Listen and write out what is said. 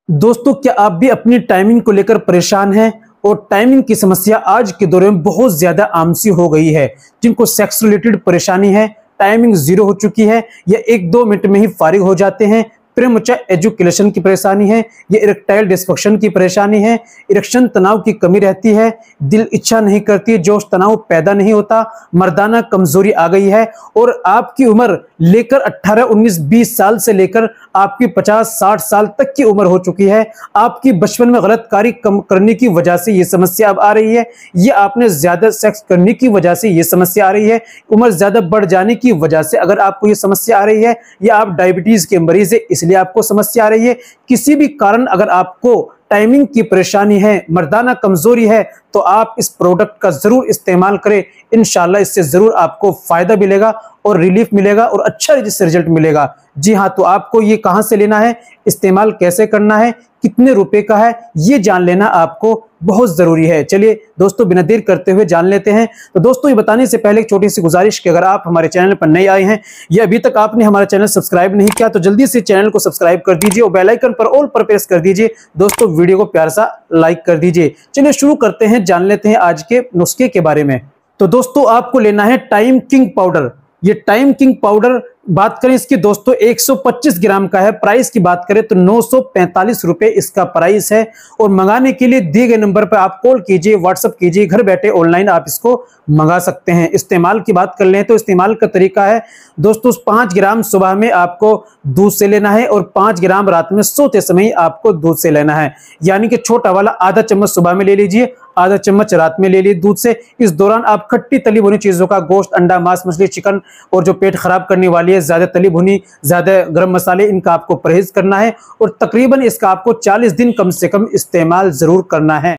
दोस्तों, क्या आप भी अपनी टाइमिंग को लेकर परेशान हैं और टाइमिंग की समस्या आज के दौर में बहुत ज्यादा आम सी हो गई है। जिनको सेक्स रिलेटेड परेशानी है, टाइमिंग जीरो हो चुकी है या 1-2 मिनट में ही फारिग हो जाते हैं, प्रेमचा एजुकेशन की परेशानी है, ये इरेक्टाइल डिस्फंक्शन की परेशानी है, इरेक्शन तनाव की कमी रहती है, दिल इच्छा नहीं करती, जोश तनाव पैदा नहीं होता, मर्दाना कमजोरी आ गई है और आपकी उम्र लेकर 18, 19, 20 साल से लेकर आपकी 50, 60 साल तक की उम्र हो चुकी है। आपकी बचपन में गलत कार्य कम करने की वजह से ये समस्या अब आ रही है, ये आपने ज्यादा सेक्स करने की वजह से ये समस्या आ रही है, उम्र ज्यादा बढ़ जाने की वजह से अगर आपको ये समस्या आ रही है, या आप डायबिटीज के मरीज है इसलिए आपको समस्या आ रही है, किसी भी कारण अगर आपको टाइमिंग की परेशानी है, मर्दाना कमजोरी है, तो आप इस प्रोडक्ट का जरूर इस्तेमाल करें। इंशाल्लाह इससे जरूर आपको फायदा मिलेगा और रिलीफ मिलेगा और अच्छा रिजल्ट मिलेगा। जी हाँ, तो आपको ये कहां से लेना है, इस्तेमाल कैसे करना है, कितने रुपए का है, ये जान लेना आपको बहुत जरूरी है। चलिए दोस्तों, बिना देर करते हुए जान लेते हैं। तो दोस्तों, ये बताने से पहले एक छोटी सी गुजारिश कि अगर आप हमारे चैनल पर नए आए हैं या अभी तक आपने हमारा चैनल सब्सक्राइब नहीं किया तो जल्दी से चैनल को सब्सक्राइब कर दीजिए और बेल आइकन पर ऑल पर प्रेस कर दीजिए। दोस्तों, वीडियो को प्यार सा लाइक कर दीजिए। चलिए शुरू करते हैं, जान लेते हैं आज के नुस्खे के बारे में। तो दोस्तों, आपको लेना है टाइम किंग पाउडर। ये टाइम किंग पाउडर बात करें इसकी दोस्तों 125 ग्राम का है। प्राइस की बात करें तो 945 रुपए इसका प्राइस है और मंगाने के लिए दिए गए नंबर पर आप कॉल कीजिए, व्हाट्सएप कीजिए, घर बैठे ऑनलाइन आप इसको मंगा सकते हैं। इस्तेमाल की बात कर लें तो इस्तेमाल का तरीका है दोस्तों, 5 ग्राम सुबह में आपको दूध से लेना है और 5 ग्राम रात में सोते समय आपको दूध से लेना है। यानी कि छोटा वाला आधा चम्मच सुबह में ले लीजिए, आधा चम्मच रात में ले लीजिए दूध से। इस दौरान आप खट्टी तली भुनी चीजों का, गोश्त, अंडा, मांस, मछली, चिकन और जो पेट खराब करने वाली है ज्यादा तली भुनी, ज्यादा गरम मसाले, इनका आपको परहेज करना है और तकरीबन इसका आपको 40 दिन कम से कम इस्तेमाल जरूर करना है।